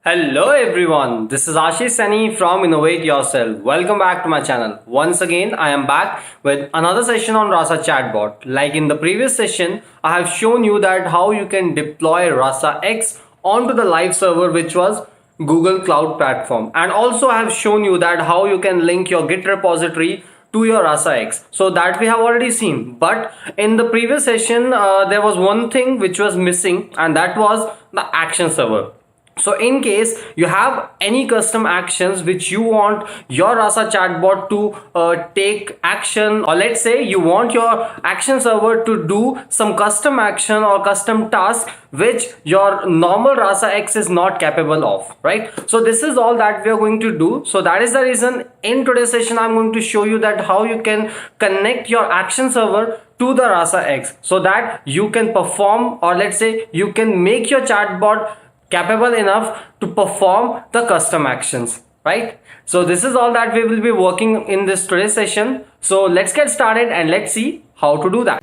Hello everyone, this is Ashish Sani from Innovate Yourself. Welcome back to my channel. Once again, I am back with another session on Rasa Chatbot. Like in the previous session, I have shown you that how you can deploy Rasa X onto the live server, which was Google Cloud Platform. And also I have shown you that how you can link your Git repository to your Rasa X. So that we have already seen. But in the previous session, there was one thing which was missing, and that was the action server. So in case you have any custom actions which you want your Rasa chatbot to take action, or let's say you want your action server to do some custom action or custom task which your normal Rasa X is not capable of, right? So this is all that we are going to do. So that is the reason in today's session I'm going to show you that how you can connect your action server to the Rasa X so that you can perform, or let's say you can make your chatbot capable enough to perform the custom actions, right? So this is all that we will be working in this today's session. So let's get started and let's see how to do that.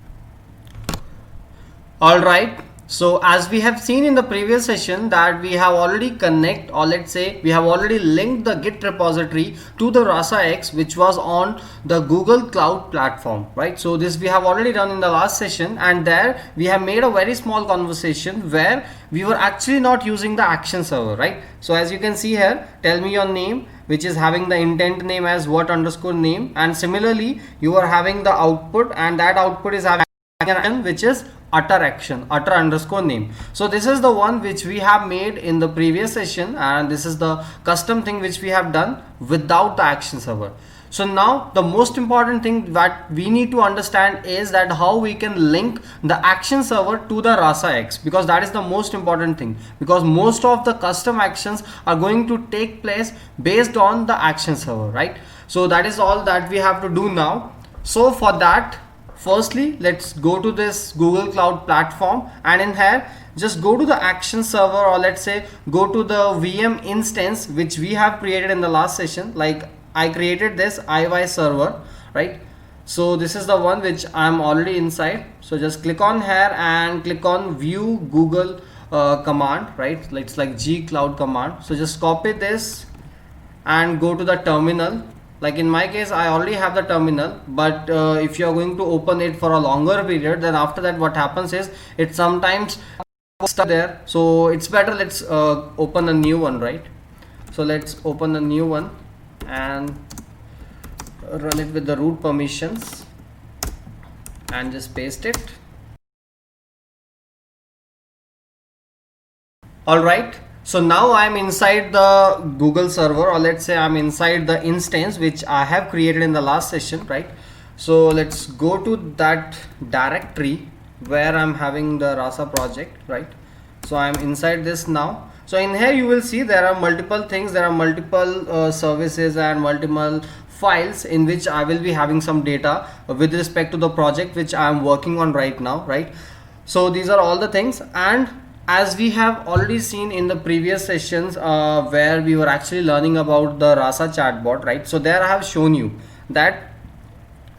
All right, so as we have seen in the previous session that we have already connect, or let's say we have already linked the Git repository to the Rasa X, which was on the Google Cloud Platform, right? So this we have already done in the last session, and there we have made a very small conversation where we were actually not using the action server, right? So as you can see here, tell me your name, which is having the intent name as what underscore name, and similarly you are having the output, and that output is having action which is utter action, utter underscore name. So this is the one which we have made in the previous session, and this is the custom thing which we have done without the action server. So now the most important thing that we need to understand is that how we can link the action server to the Rasa X, because that is the most important thing, because most of the custom actions are going to take place based on the action server, right? So that is all that we have to do now. So for that, firstly let's go to this Google Cloud Platform, and in here just go to the action server, or let's say go to the VM instance which we have created in the last session. Like I created this IY server, right? So this is the one which I'm already inside. So just click on here and click on view Google command, right? It's like G Cloud command. So just copy this and go to the terminal. Like in my case I already have the terminal, but if you are going to open it for a longer period, then after that what happens is it sometimes stuck there. So it's better let's open a new one, right? So let's open a new one and run it with the root permissions and just paste it. All right, so now I'm inside the Google server, or let's say I'm inside the instance which I have created in the last session, right? So let's go to that directory where I'm having the Rasa project, right? So I'm inside this now. So in here you will see there are multiple things, there are multiple services and multiple files in which I will be having some data with respect to the project which I am working on right now, right? So these are all the things, and as we have already seen in the previous sessions where we were actually learning about the Rasa chatbot, right? So there I have shown you that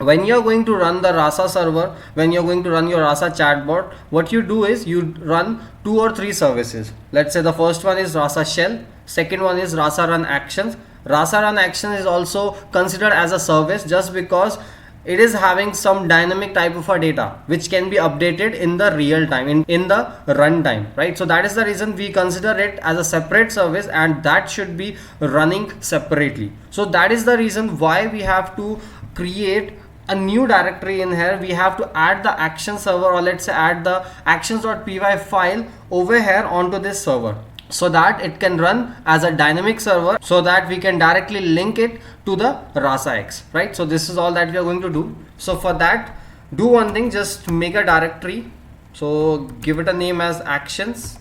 when you're going to run the Rasa server, when you're going to run your Rasa chatbot, what you do is you run 2 or 3 services. Let's say the first one is Rasa shell, second one is Rasa run actions. Rasa run action is also considered as a service just because it is having some dynamic type of a data which can be updated in the real time, in the runtime, right? So that is the reason we consider it as a separate service, and that should be running separately. So that is the reason why we have to create a new directory in here. We have to add the action server, or let's say add the actions.py file over here onto this server, so that it can run as a dynamic server, so that we can directly link it to the Rasa X, right? So this is all that we are going to do. So for that, do one thing, just make a directory. So give it a name as actions,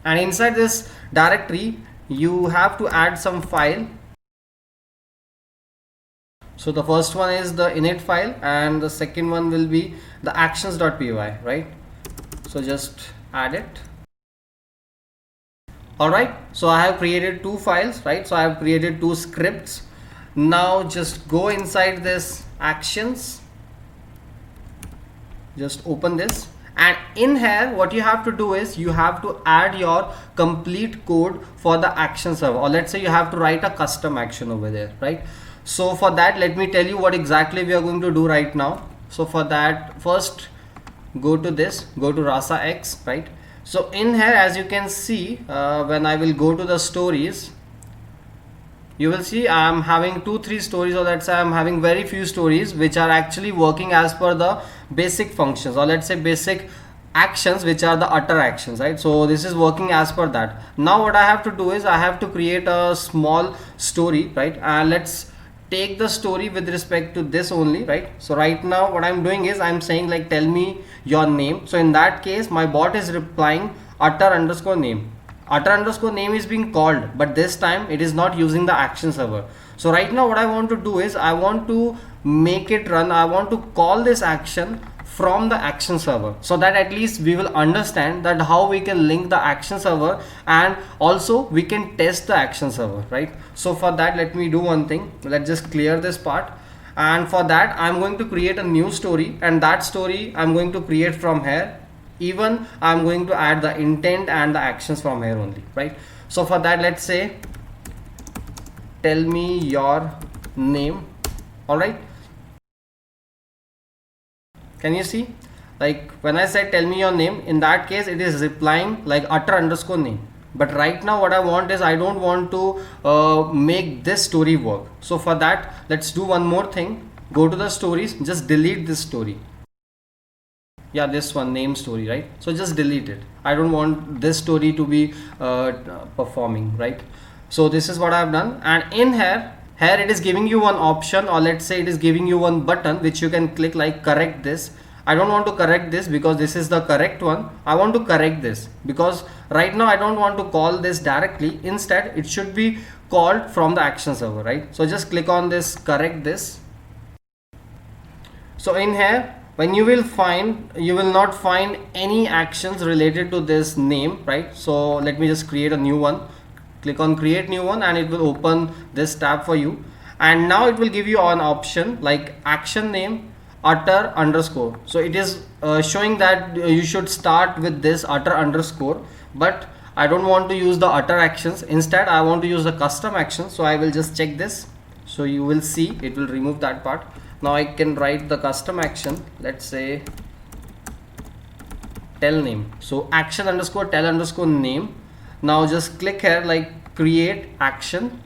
and inside this directory you have to add some file. So the first one is the init file, and the second one will be the actions.py, right? So just add it. All right, so I have created 2 files, right? So I have created 2 scripts. Now just go inside this actions, just open this, And in here what you have to do is you have to add your complete code for the action server, or let's say you have to write a custom action over there, right? So for that, let me tell you what exactly we are going to do right now. So for that, first go to Rasa X, right? So in here, as you can see, when I will go to the stories, you will see I am having 2-3 stories, or let's say I am having very few stories which are actually working as per the basic functions, or let's say basic actions, which are the utter actions, right? So this is working as per that. Now what I have to do is I have to create a small story, right? And let's take the story with respect to this only, right? So right now what I'm doing is I'm saying like, tell me your name. So in that case my bot is replying utter underscore name. Utter underscore name is being called, but this time it is not using the action server. So right now what I want to do is I want to make it run, I want to call this action from the action server, so that at least we will understand that how we can link the action server, and also we can test the action server, right? So for that, let me do one thing. Let's just clear this part, and for that I'm going to create a new story, and that story I'm going to create from here. Even I'm going to add the intent and the actions from here only, right? So for that, let's say tell me your name. All right, can you see, like when I said tell me your name, in that case it is replying like utter underscore name. But right now what I want is I don't want to make this story work. So for that, let's do one more thing. Go to the stories, just delete this story. Yeah, this one, name story, right? So just delete it. I don't want this story to be performing, right? So this is what I've done. And in here it is giving you one option, or let's say it is giving you one button which you can click, like correct this. I don't want to correct this because this is the correct one. I want to correct this because right now I don't want to call this directly. Instead it should be called from the action server, right? So just click on this, correct this. So in here, when you will not find any actions related to this name, right? So let me just create a new one. Click on create new one, and it will open this tab for you. And now it will give you an option like action name utter underscore. So it is showing that you should start with this utter underscore, but I don't want to use the utter actions. Instead I want to use the custom action. So I will just check this. So you will see it will remove that part. Now I can write the custom action, let's say tell name. So action underscore tell underscore name. Now just click here like create action.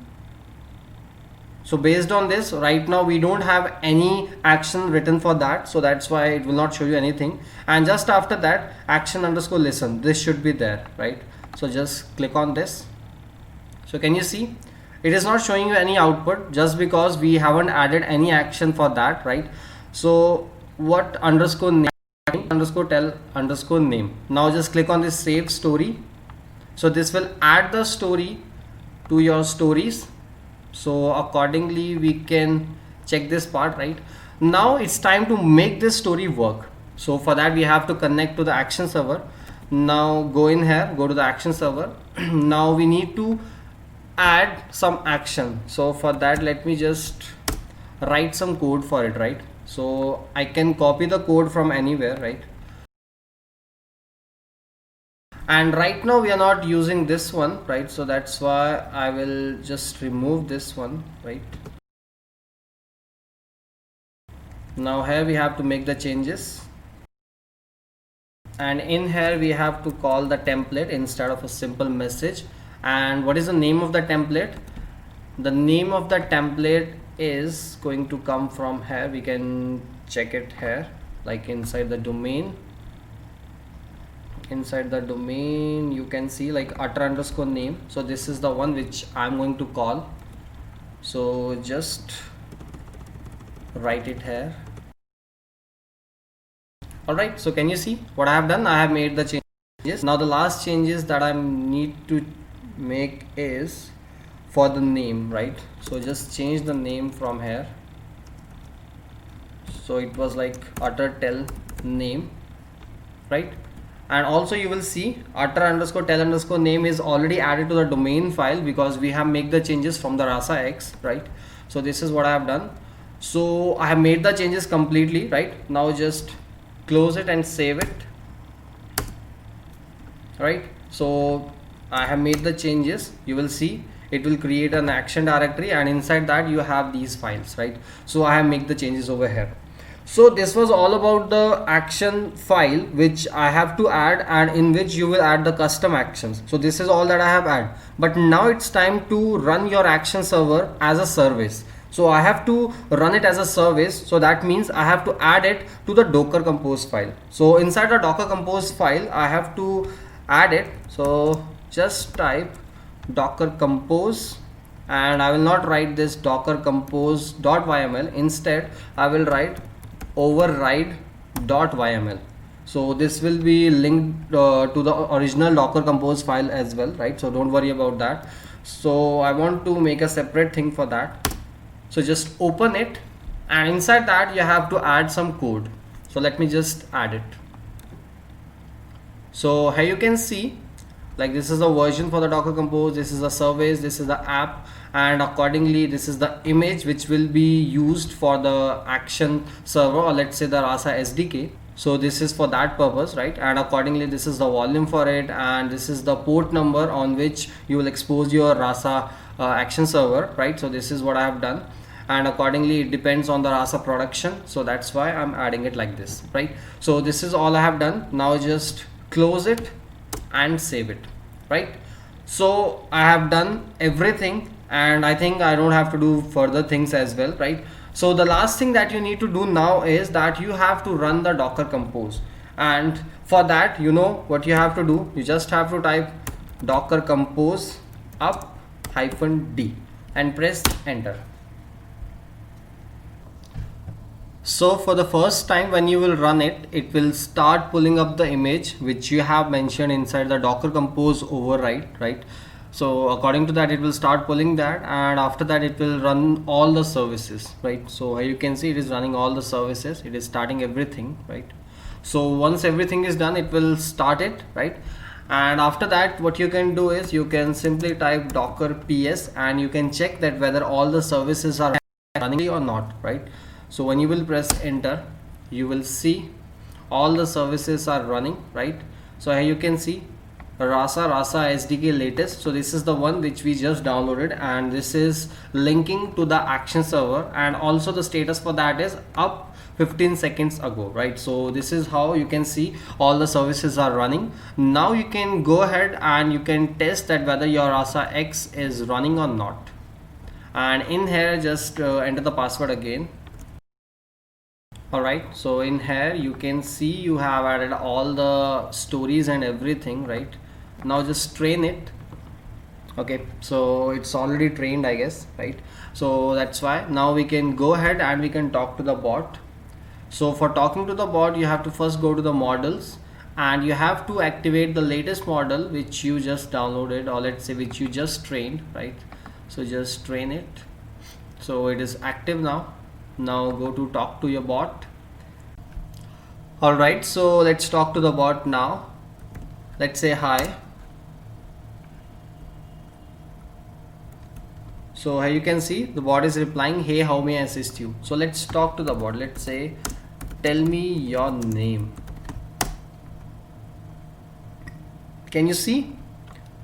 So based on this, right now we don't have any action written for that, so that's why it will not show you anything. And just after that, action underscore listen, this should be there, right? So just click on this. So can you see, it is not showing you any output just because we haven't added any action for that, right? So what underscore name underscore tell underscore name. Now just click on this save story. So this will add the story to your stories. So accordingly we can check this part, right? Now it's time to make this story work. So for that we have to connect to the action server. Now go in here, go to the action server. Now we need to add some action. So for that, let me just write some code for it, right? So I can copy the code from anywhere, right? And right now we are not using this one, right? So that's why I will just remove this one, right? Now here we have to make the changes, and in here we have to call the template instead of a simple message. And what is the name of the template? The name of the template is going to come from here. We can check it here, like inside the domain. Inside the domain you can see like utter underscore name. So this is the one which I'm going to call. So just write it here. Alright, so can you see what I have done? I have made the changes. Now the last changes that I need to make is for the name, right? So just change the name from here. So it was like utter tell name, right? And also you will see utter underscore tell underscore name is already added to the domain file because we have made the changes from the Rasa X, right? So this is what I have done. So I have made the changes completely, right? Now just close it and save it. right? So I have made the changes. You will see it will create an action directory, and inside that you have these files, right? So I have made the changes over here. So this was all about the action file which I have to add, and in which you will add the custom actions. So this is all that I have added, but now it's time to run your action server as a service. So I have to run it as a service, so that means I have to add it to the Docker Compose file. So inside the Docker Compose file I have to add it. So just type Docker Compose, and I will not write this Docker Compose.yml. Instead I will write override.yml. so this will be linked to the original Docker Compose file as well, right? So don't worry about that. So I want to make a separate thing for that. So just open it, and inside that you have to add some code. So let me just add it. So here you can see, like, this is a version for the Docker Compose, this is a service, this is the app, and accordingly this is the image which will be used for the action server, or let's say the Rasa SDK. So this is for that purpose, right? And accordingly this is the volume for it, and this is the port number on which you will expose your Rasa action server, right? So this is what I have done, and accordingly it depends on the Rasa production, so that's why I'm adding it like this, right? So this is all I have done. Now just close it and save it, right? So I have done everything, and I think I don't have to do further things as well, right? So the last thing that you need to do now is that you have to run the Docker Compose, and for that, you know what you have to do. You just have to type Docker Compose up -d and press enter. So for the first time when you will run it, it will start pulling up the image which you have mentioned inside the Docker Compose override, right? So according to that it will start pulling that, and after that it will run all the services, right? So here you can see it is running all the services, it is starting everything, right? So once everything is done, it will start it, right? And after that what you can do is you can simply type docker ps, and you can check that whether all the services are running or not, right? So when you will press enter, you will see all the services are running, right? So here you can see Rasa SDK latest. So this is the one which we just downloaded, and this is linking to the action server, and also the status for that is up 15 seconds ago, right? So this is how you can see all the services are running. Now you can go ahead and you can test that whether your Rasa X is running or not, and in here just enter the password again. Alright, so in here you can see you have added all the stories and everything, right? Now just train it. Okay, so it's already trained, I guess, right? So that's why now we can go ahead and we can talk to the bot. So for talking to the bot, you have to first go to the models, and you have to activate the latest model which you just downloaded, or let's say which you just trained, right? So just train it. So it is active now. Now go to talk to your bot. Alright, so let's talk to the bot now. Let's say hi. So here you can see the bot is replying, hey, how may I assist you? So let's talk to the bot. Let's say, tell me your name. Can you see?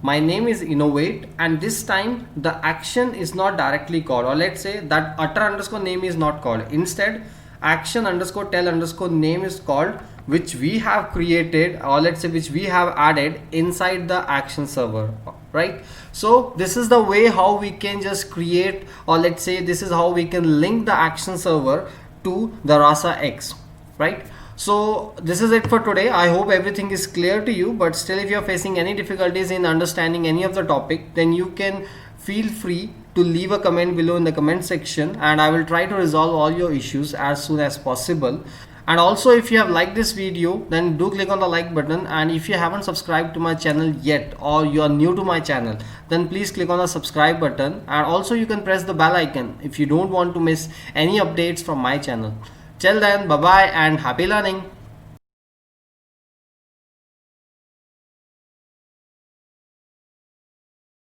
My name is Innovate, and this time the action is not directly called, or let's say that utter underscore name is not called. Instead, action underscore tell underscore name is called, which we have created, or let's say which we have added inside the action server, right? So this is the way how we can just create, or let's say this is how we can link the action server to the Rasa X, right? So this is it for today. I hope everything is clear to you, but still if you're facing any difficulties in understanding any of the topic, then you can feel free to leave a comment below in the comment section, and I will try to resolve all your issues as soon as possible. And also, if you have liked this video, then do click on the like button, and if you haven't subscribed to my channel yet, or you are new to my channel, then please click on the subscribe button, and also you can press the bell icon if you don't want to miss any updates from my channel. Till then, bye bye and happy learning.